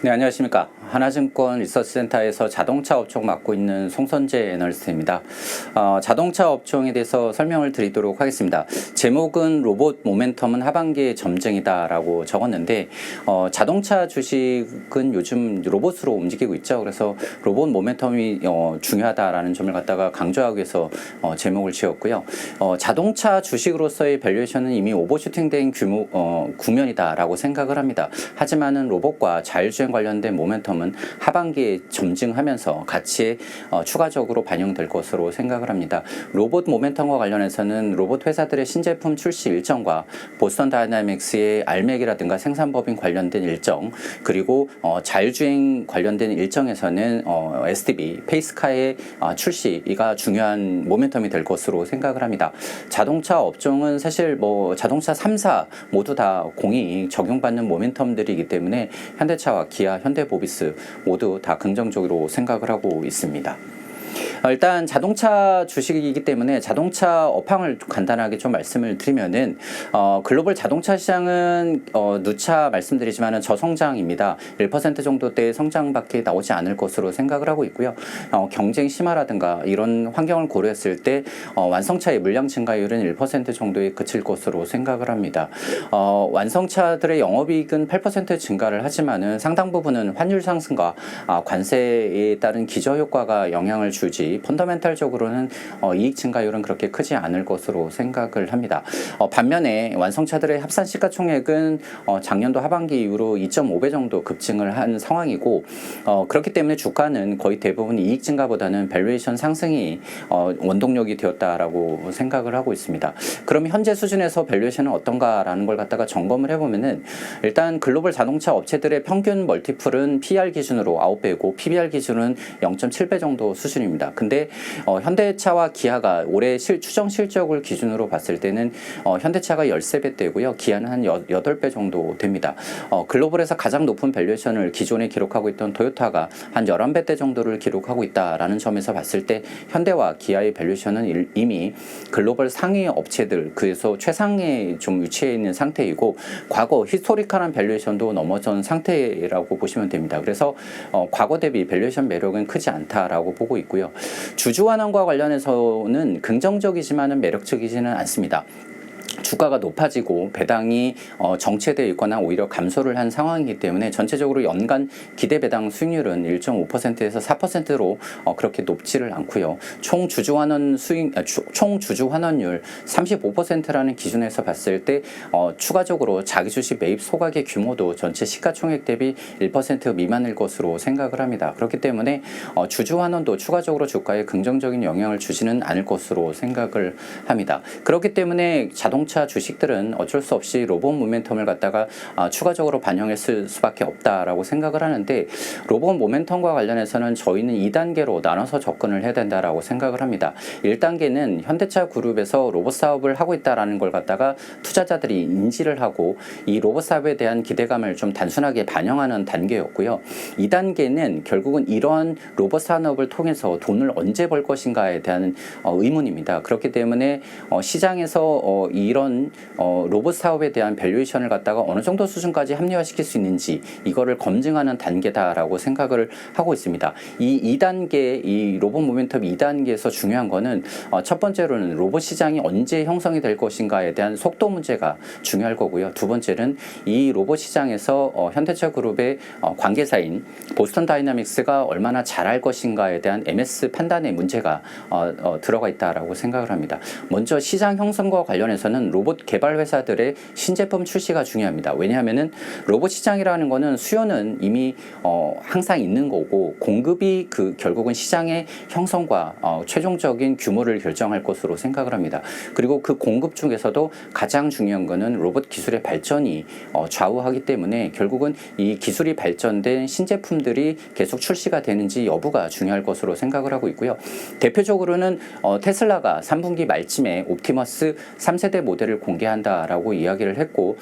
네, 안녕하십니까. 하나증권 리서치센터에서 자동차 업종 맡고 있는 송선재 애널리스트입니다. 자동차 업종에 대해서 설명을 드리도록 하겠습니다. 제목은 로봇 모멘텀은 하반기의 점증이다라고 적었는데 자동차 주식은 요즘 로봇으로 움직이고 있죠. 그래서 로봇 모멘텀이 중요하다라는 점을 갖다가 강조하기 위해서 제목을 지었고요. 자동차 주식으로서의 밸류에이션은 이미 오버슈팅된 구면이다라고 생각을 합니다. 하지만은 로봇과 자율주행 관련된 모멘텀은 하반기에 점증하면서 가치에 추가적으로 반영될 것으로 생각을 합니다. 로봇 모멘텀과 관련해서는 로봇 회사들의 신제품 출시 일정과 보스턴 다이나믹스의 알맥이라든가 생산법인 관련된 일정, 그리고 자율주행 관련된 일정에서는 SDV, 페이스카의 출시가 중요한 모멘텀이 될 것으로 생각을 합니다. 자동차 업종은 사실 자동차 3사 모두 다 공이 적용받는 모멘텀들이기 때문에 현대차와 기아, 현대모비스 모두 다 긍정적으로 생각을 하고 있습니다. 일단 자동차 주식이기 때문에 자동차 업황을 간단하게 좀 말씀을 드리면은 글로벌 자동차 시장은 누차 말씀드리지만은 저성장입니다. 1% 정도대의 성장밖에 나오지 않을 것으로 생각을 하고 있고요. 경쟁 심화라든가 이런 환경을 고려했을 때 완성차의 물량 증가율은 1% 정도에 그칠 것으로 생각을 합니다. 완성차들의 영업이익은 8% 증가를 하지만은 상당 부분은 환율 상승과 관세에 따른 기저효과가 영향을 주지 펀더멘탈적으로는 이익 증가율은 그렇게 크지 않을 것으로 생각을 합니다. 반면에 완성차들의 합산 시가총액은 작년도 하반기 이후로 2.5배 정도 급증을 한 상황이고 그렇기 때문에 주가는 거의 대부분 이익 증가보다는 밸류에이션 상승이 원동력이 되었다라고 생각을 하고 있습니다. 그럼 현재 수준에서 밸류에이션은 어떤가라는 걸 갖다가 점검을 해보면은 일단 글로벌 자동차 업체들의 평균 멀티플은 PER 기준으로 9배고 PBR 기준은 0.7배 정도 수준입니다. 근데 현대차와 기아가 올해 추정 실적을 기준으로 봤을 때는 현대차가 13배대고요. 기아는 한 8배 정도 됩니다. 글로벌에서 가장 높은 밸류에이션을 기존에 기록하고 있던 토요타가 한 11배대 정도를 기록하고 있다라는 점에서 봤을 때 현대와 기아의 밸류에이션은 이미 글로벌 상위 업체들 그에서 최상에 좀 위치해 있는 상태이고 과거 히스토리컬한 밸류에이션도 넘어선 상태라고 보시면 됩니다. 그래서 과거 대비 밸류에이션 매력은 크지 않다라고 보고 있고요. 주주환원과 관련해서는 긍정적이지만은 매력적이지는 않습니다. 주가가 높아지고 배당이 정체되어 있거나 오히려 감소를 한 상황이기 때문에 전체적으로 연간 기대 배당 수익률은 1.5%에서 4%로 그렇게 높지를 않고요. 총 주주 환원율 35%라는 기준에서 봤을 때 추가적으로 자기 주식 매입 소각의 규모도 전체 시가총액 대비 1% 미만일 것으로 생각을 합니다. 그렇기 때문에 주주 환원도 추가적으로 주가에 긍정적인 영향을 주지는 않을 것으로 생각을 합니다. 그렇기 때문에 자동차 주식들은 어쩔 수 없이 로봇 모멘텀을 갖다가 추가적으로 반영했을 수밖에 없다라고 생각을 하는데 로봇 모멘텀과 관련해서는 저희는 2단계로 나눠서 접근을 해야 된다라고 생각을 합니다. 1단계는 현대차 그룹에서 로봇 사업을 하고 있다라는 걸 갖다가 투자자들이 인지를 하고 이 로봇 사업에 대한 기대감을 좀 단순하게 반영하는 단계였고요. 2단계는 결국은 이러한 로봇 산업을 통해서 돈을 언제 벌 것인가에 대한 의문입니다. 그렇기 때문에 시장에서 이런 로봇 사업에 대한 밸류에이션을 갖다가 어느 정도 수준까지 합리화시킬 수 있는지 이거를 검증하는 단계다라고 생각을 하고 있습니다. 이 2단계, 이 로봇 모멘텀 2단계에서 중요한 거는 첫 번째로는 로봇 시장이 언제 형성이 될 것인가에 대한 속도 문제가 중요할 거고요. 두 번째는 이 로봇 시장에서 현대차 그룹의 관계사인 보스턴 다이나믹스가 얼마나 잘할 것인가에 대한 MS 판단의 문제가 들어가 있다라고 생각을 합니다. 먼저 시장 형성과 관련해서는 로봇 개발 회사들의 신제품 출시가 중요합니다. 왜냐하면은 로봇 시장이라는 거는 수요는 이미 항상 있는 거고 공급이 결국은 시장의 형성과 최종적인 규모를 결정할 것으로 생각을 합니다. 그리고 그 공급 중에서도 가장 중요한 거는 로봇 기술의 발전이 좌우하기 때문에 결국은 이 기술이 발전된 신제품들이 계속 출시가 되는지 여부가 중요할 것으로 생각을 하고 있고요. 대표적으로는 테슬라가 3분기 말쯤에 옵티머스 3세대 모델을 공개한다라고 이야기를 했고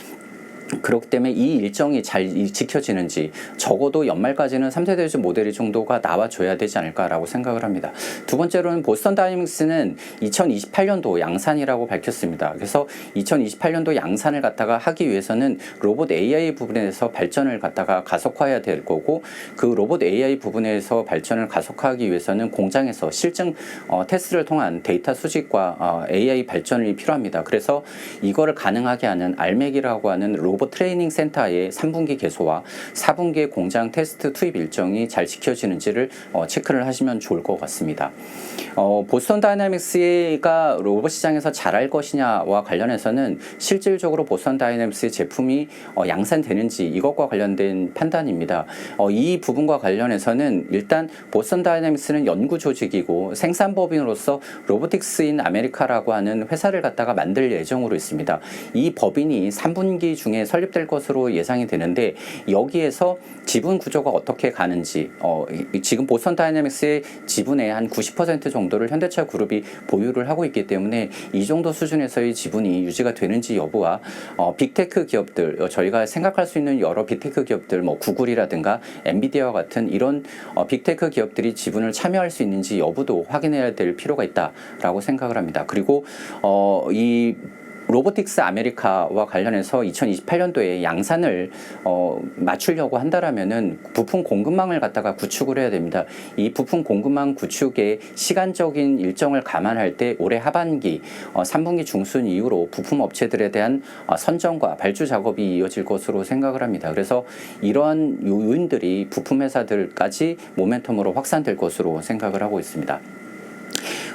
그렇기 때문에 이 일정이 잘 지켜지는지 적어도 연말까지는 3세 대주 모델 정도가 나와줘야 되지 않을까라고 생각을 합니다. 두 번째로는 보스턴 다이내믹스는 2028년도 양산이라고 밝혔습니다. 그래서 2028년도 양산을 갖다가 하기 위해서는 로봇 AI 부분에서 발전을 갖다가 가속화해야 될 거고, 그 로봇 AI 부분에서 발전을 가속화하기 위해서는 공장에서 실증 테스트를 통한 데이터 수집과 AI 발전이 필요합니다. 그래서 이거를 가능하게 하는 알맥이라고 하는 로봇 트레이닝 센터의 3분기 개소와 4분기의 공장 테스트 투입 일정이 잘 지켜지는지를 체크를 하시면 좋을 것 같습니다. 보스턴 다이내믹스가 로봇 시장에서 잘할 것이냐와 관련해서는 실질적으로 보스턴 다이내믹스의 제품이 양산되는지 이것과 관련된 판단입니다. 이 부분과 관련해서는 일단 보스턴 다이내믹스는 연구 조직이고 생산법인으로서 로보틱스 인 아메리카라고 하는 회사를 갖다가 만들 예정으로 있습니다. 이 법인이 3분기 중에 설립될 것으로 예상이 되는데, 여기에서 지분 구조가 어떻게 가는지, 지금 보스턴 다이내믹스의 지분의 한 90% 정도를 현대차 그룹이 보유를 하고 있기 때문에 이 정도 수준에서의 지분이 유지가 되는지 여부와 빅테크 기업들, 저희가 생각할 수 있는 여러 빅테크 기업들, 뭐 구글이라든가 엔비디아와 같은 이런 빅테크 기업들이 지분을 참여할 수 있는지 여부도 확인해야 될 필요가 있다라고 생각을 합니다. 그리고 이 로보틱스 아메리카와 관련해서 2028년도에 양산을 맞추려고 한다라면은 부품 공급망을 갖다가 구축을 해야 됩니다. 이 부품 공급망 구축의 시간적인 일정을 감안할 때 올해 하반기, 3분기 중순 이후로 부품 업체들에 대한 선정과 발주 작업이 이어질 것으로 생각을 합니다. 그래서 이러한 요인들이 부품 회사들까지 모멘텀으로 확산될 것으로 생각을 하고 있습니다.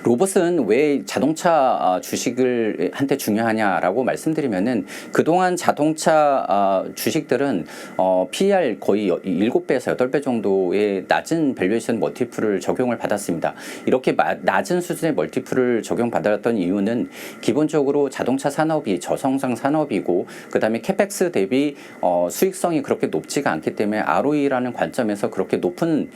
로봇은 왜 자동차 주식을 한테 중요하냐라고 말씀드리면은, 그동안 자동차 주식들은 PER 거의 7배에서 8배 정도의 낮은 밸류에이션 멀티플을 적용을 받았습니다. 이렇게 낮은 수준의 멀티플을 적용받았던 이유는 기본적으로 자동차 산업이 저성장 산업이고, 그 다음에 캐펙스 대비 수익성이 그렇게 높지가 않기 때문에 ROE라는 관점에서 그렇게 높은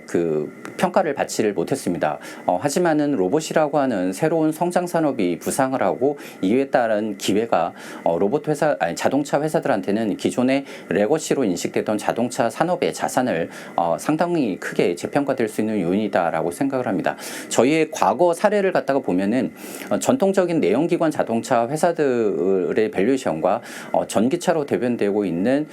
그 평가를 받지를 못했습니다. 하지만은 로봇이라고 하는 새로운 성장 산업이 부상을 하고, 이에 따른 기회가 로봇 회사, 자동차 회사들한테는 기존의 레거시로 인식되던 자동차 산업의 자산을 상당히 크게 재평가될 수 있는 요인이다라고 생각을 합니다. 저희의 과거 사례를 갖다가 보면은 전통적인 내연기관 자동차 회사들의 밸류에이션과 전기차로 대변되고 있는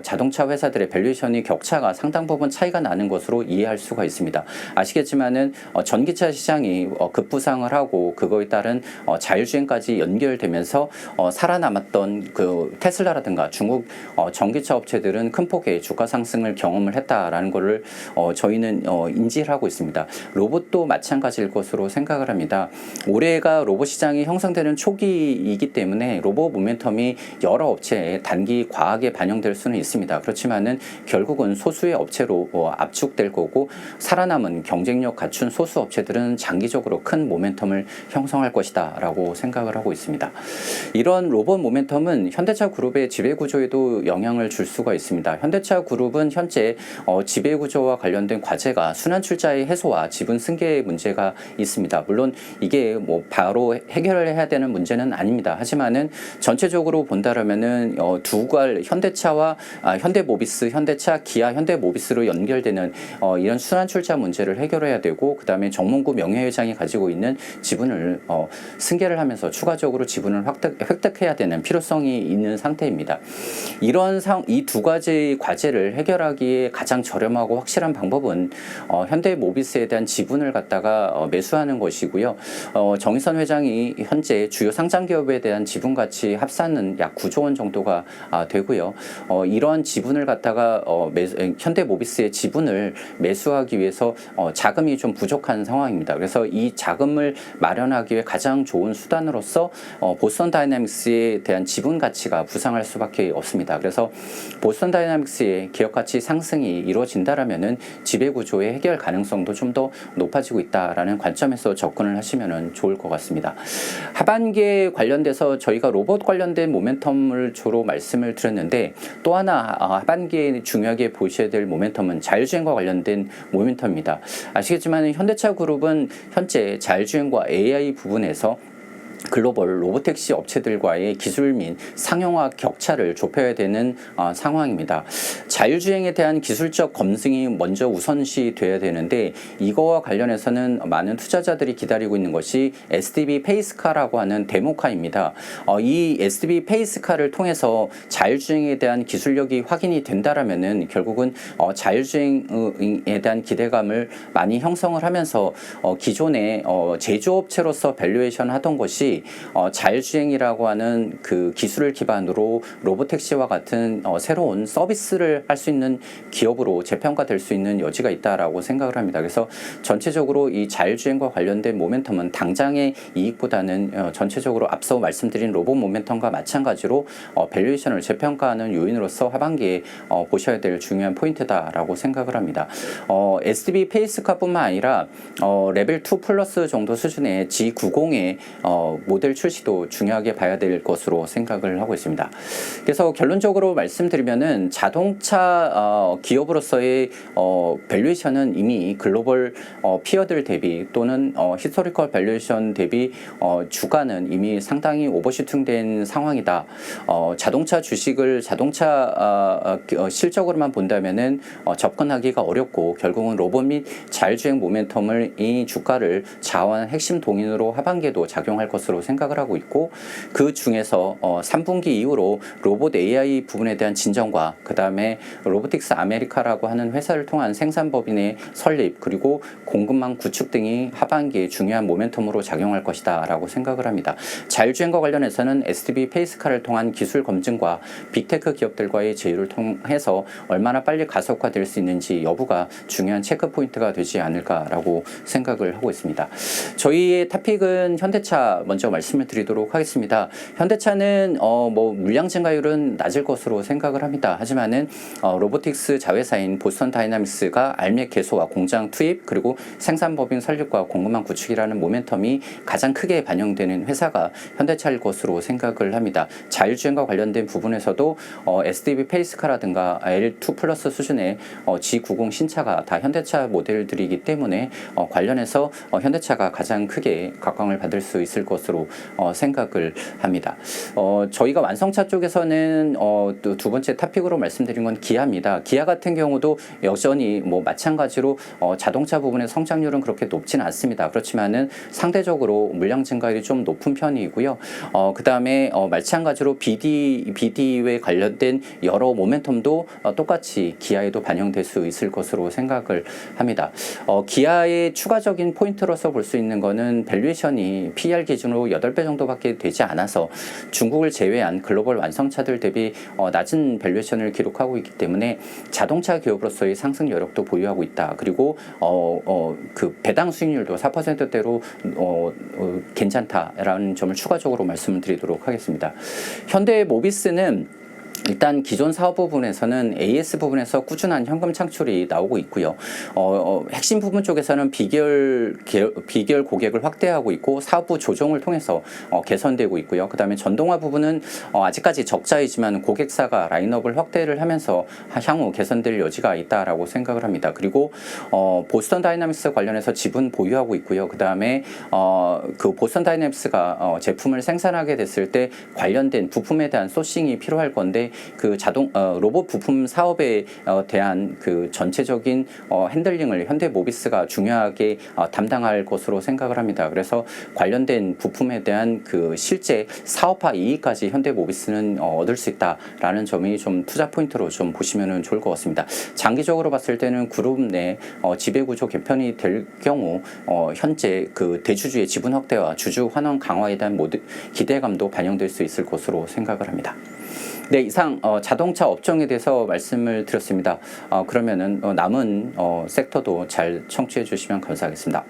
자동차 회사들의 밸류에이션이 격차가 상당 부분 차이가 나는 것으로 이해할 수가 있습니다. 아시겠지만은 전기차 시장이 급부상을 하고 그거에 따른 자율주행까지 연결되면서 살아남았던 그 테슬라라든가 중국 전기차 업체들은 큰 폭의 주가 상승을 경험을 했다라는 것을 저희는 인지를 하고 있습니다. 로봇도 마찬가지일 것으로 생각을 합니다. 올해가 로봇 시장이 형성되는 초기이기 때문에 로봇 모멘텀이 여러 업체에 단기 과하게 반영될 수는 있습니다. 그렇지만은 결국은 소수의 업체로 압축될 거고, 살아남은 경쟁력 갖춘 소수 업체들은 장기적으로 큰 모멘텀을 형성할 것이다 라고 생각을 하고 있습니다. 이런 로봇 모멘텀은 현대차 그룹의 지배구조에도 영향을 줄 수가 있습니다. 현대차 그룹은 현재 지배구조와 관련된 과제가 순환출자의 해소와 지분 승계의 문제가 있습니다. 물론 이게 뭐 바로 해결을 해야 되는 문제는 아닙니다. 하지만은 전체적으로 본다라면은 현대차와 현대모비스, 현대차, 기아, 현대모비스로 연결되는 이런 순환출자 문제를 해결해야 되고, 그 다음에 정몽구 명예회장이 가지고 있는 지분을 승계를 하면서 추가적으로 지분을 획득해야 되는 필요성이 있는 상태입니다. 이 두 가지 과제를 해결하기에 가장 저렴하고 확실한 방법은 현대모비스에 대한 지분을 갖다가 매수하는 것이고요. 정의선 회장이 현재 주요 상장 기업에 대한 지분 가치 합산은 약 9조 원 정도가 되고요. 이러한 지분을 갖다가 현대모비스의 지분을 매수하기 위해서 자금이 좀 부족한 상황입니다. 그래서 이 자금을 마련하기 위해 가장 좋은 수단으로서 보스턴 다이내믹스에 대한 지분 가치가 부상할 수밖에 없습니다. 그래서 보스턴 다이내믹스의 기업 가치 상승이 이루어진다라면은 지배 구조의 해결 가능성도 좀 더 높아지고 있다라는 관점에서 접근을 하시면은 좋을 것 같습니다. 하반기에 관련돼서 저희가 로봇 관련된 모멘텀을 주로 말씀을 드렸는데, 또 하나 하반기에 중요하게 보셔야 될 모멘텀은 자율주행과 관련된 모멘텀입니다. 아시겠지만 현대차 그룹은 현재 자율주행과 AI 부분에서 글로벌 로보택시 업체들과의 기술 및 상용화 격차를 좁혀야 되는 상황입니다. 자율주행에 대한 기술적 검증이 먼저 우선시 돼야 되는데 이거와 관련해서는 많은 투자자들이 기다리고 있는 것이 SDV 페이스카라고 하는 데모카입니다. 이 SDV 페이스카를 통해서 자율주행에 대한 기술력이 확인이 된다라면은 결국은 자율주행에 대한 기대감을 많이 형성을 하면서 기존의 제조업체로서 밸류에이션 하던 것이 자율주행이라고 하는 그 기술을 기반으로 로보택시와 같은 새로운 서비스를 할 수 있는 기업으로 재평가될 수 있는 여지가 있다라고 생각을 합니다. 그래서 전체적으로 이 자율주행과 관련된 모멘텀은 당장의 이익보다는 전체적으로 앞서 말씀드린 로봇 모멘텀과 마찬가지로 밸류에이션을 재평가하는 요인으로서 하반기에 보셔야 될 중요한 포인트다라고 생각을 합니다. SDV 페이스카뿐만 아니라 레벨 2 플러스 정도 수준의 G90의 모델 출시도 중요하게 봐야 될 것으로 생각을 하고 있습니다. 그래서 결론적으로 말씀드리면은 자동차 기업으로서의 밸류에이션은 이미 글로벌 피어들 대비 또는 히스토리컬 밸류에이션 대비 주가는 이미 상당히 오버슈팅된 상황이다. 자동차 주식을 자동차 실적으로만 본다면은 접근하기가 어렵고 결국은 로봇 및 자율주행 모멘텀을 이 주가를 좌우하는 핵심 동인으로 하반기에도 작용할 것으로 생각을 하고 있고 그 중에서 3분기 이후로 로봇 AI 부분에 대한 진정과 그 다음에 로보틱스 아메리카라고 하는 회사를 통한 생산법인의 설립 그리고 공급망 구축 등이 하반기에 중요한 모멘텀으로 작용할 것이다 라고 생각을 합니다. 자율주행과 관련해서는 SDV 페이스카를 통한 기술 검증과 빅테크 기업들과의 제휴를 통해서 얼마나 빨리 가속화될 수 있는지 여부가 중요한 체크 포인트가 되지 않을까라고 생각을 하고 있습니다. 저희의 토픽은 현대차 먼저 말씀을 드리도록 하겠습니다. 현대차는 뭐 물량 증가율은 낮을 것으로 생각을 합니다. 하지만은 로보틱스 자회사인 보스턴 다이나믹스가 알맥 개소와 공장 투입 그리고 생산법인 설립과 공급망 구축이라는 모멘텀이 가장 크게 반영되는 회사가 현대차일 것으로 생각을 합니다. 자율주행과 관련된 부분에서도 SDV 페이스카라든가 L2 플러스 수준의 G90 신차가 다 현대차 모델들이기 때문에 관련해서 현대차가 가장 크게 각광을 받을 수 있을 것으로 생각을 합니다. 저희가 완성차 쪽에서는 또 두 번째 토픽으로 말씀드린 건 기아입니다. 기아 같은 경우도 여전히 뭐 마찬가지로 자동차 부분의 성장률은 그렇게 높지는 않습니다. 그렇지만은 상대적으로 물량 증가율이 좀 높은 편이고요. 그 다음에 마찬가지로 BD에 관련된 여러 모멘텀도 똑같이 기아에도 반영될 수 있을 것으로 생각을 합니다. 기아의 추가적인 포인트로서 볼 수 있는 거는 밸류에이션이 PER 기준으로 8배 정도밖에 되지 않아서 중국을 제외한 글로벌 완성차들 대비 낮은 밸류에이션을 기록하고 있기 때문에 자동차 기업으로서의 상승 여력도 보유하고 있다. 그리고 그 배당 수익률도 4%대로 괜찮다라는 점을 추가적으로 말씀을 드리도록 하겠습니다. 현대 모비스는 일단 기존 사업 부분에서는 AS 부분에서 꾸준한 현금 창출이 나오고 있고요. 핵심 부분 쪽에서는 비결 고객을 확대하고 있고 사업부 조정을 통해서 개선되고 있고요. 그 다음에 전동화 부분은 아직까지 적자이지만 고객사가 라인업을 확대를 하면서 향후 개선될 여지가 있다라고 생각을 합니다. 그리고 보스턴 다이나믹스 관련해서 지분 보유하고 있고요. 그 다음에 그 보스턴 다이나믹스가 제품을 생산하게 됐을 때 관련된 부품에 대한 소싱이 필요할 건데 그 로봇 부품 사업에 대한 그 전체적인 핸들링을 현대모비스가 중요하게 담당할 것으로 생각을 합니다. 그래서 관련된 부품에 대한 그 실제 사업화 이익까지 현대모비스는 얻을 수 있다라는 점이 좀 투자 포인트로 좀 보시면 좋을 것 같습니다. 장기적으로 봤을 때는 그룹 내 지배구조 개편이 될 경우 현재 그 대주주의 지분 확대와 주주 환원 강화에 대한 기대감도 반영될 수 있을 것으로 생각을 합니다. 네, 이상 자동차 업종에 대해서 말씀을 드렸습니다. 그러면은 남은 섹터도 잘 청취해 주시면 감사하겠습니다.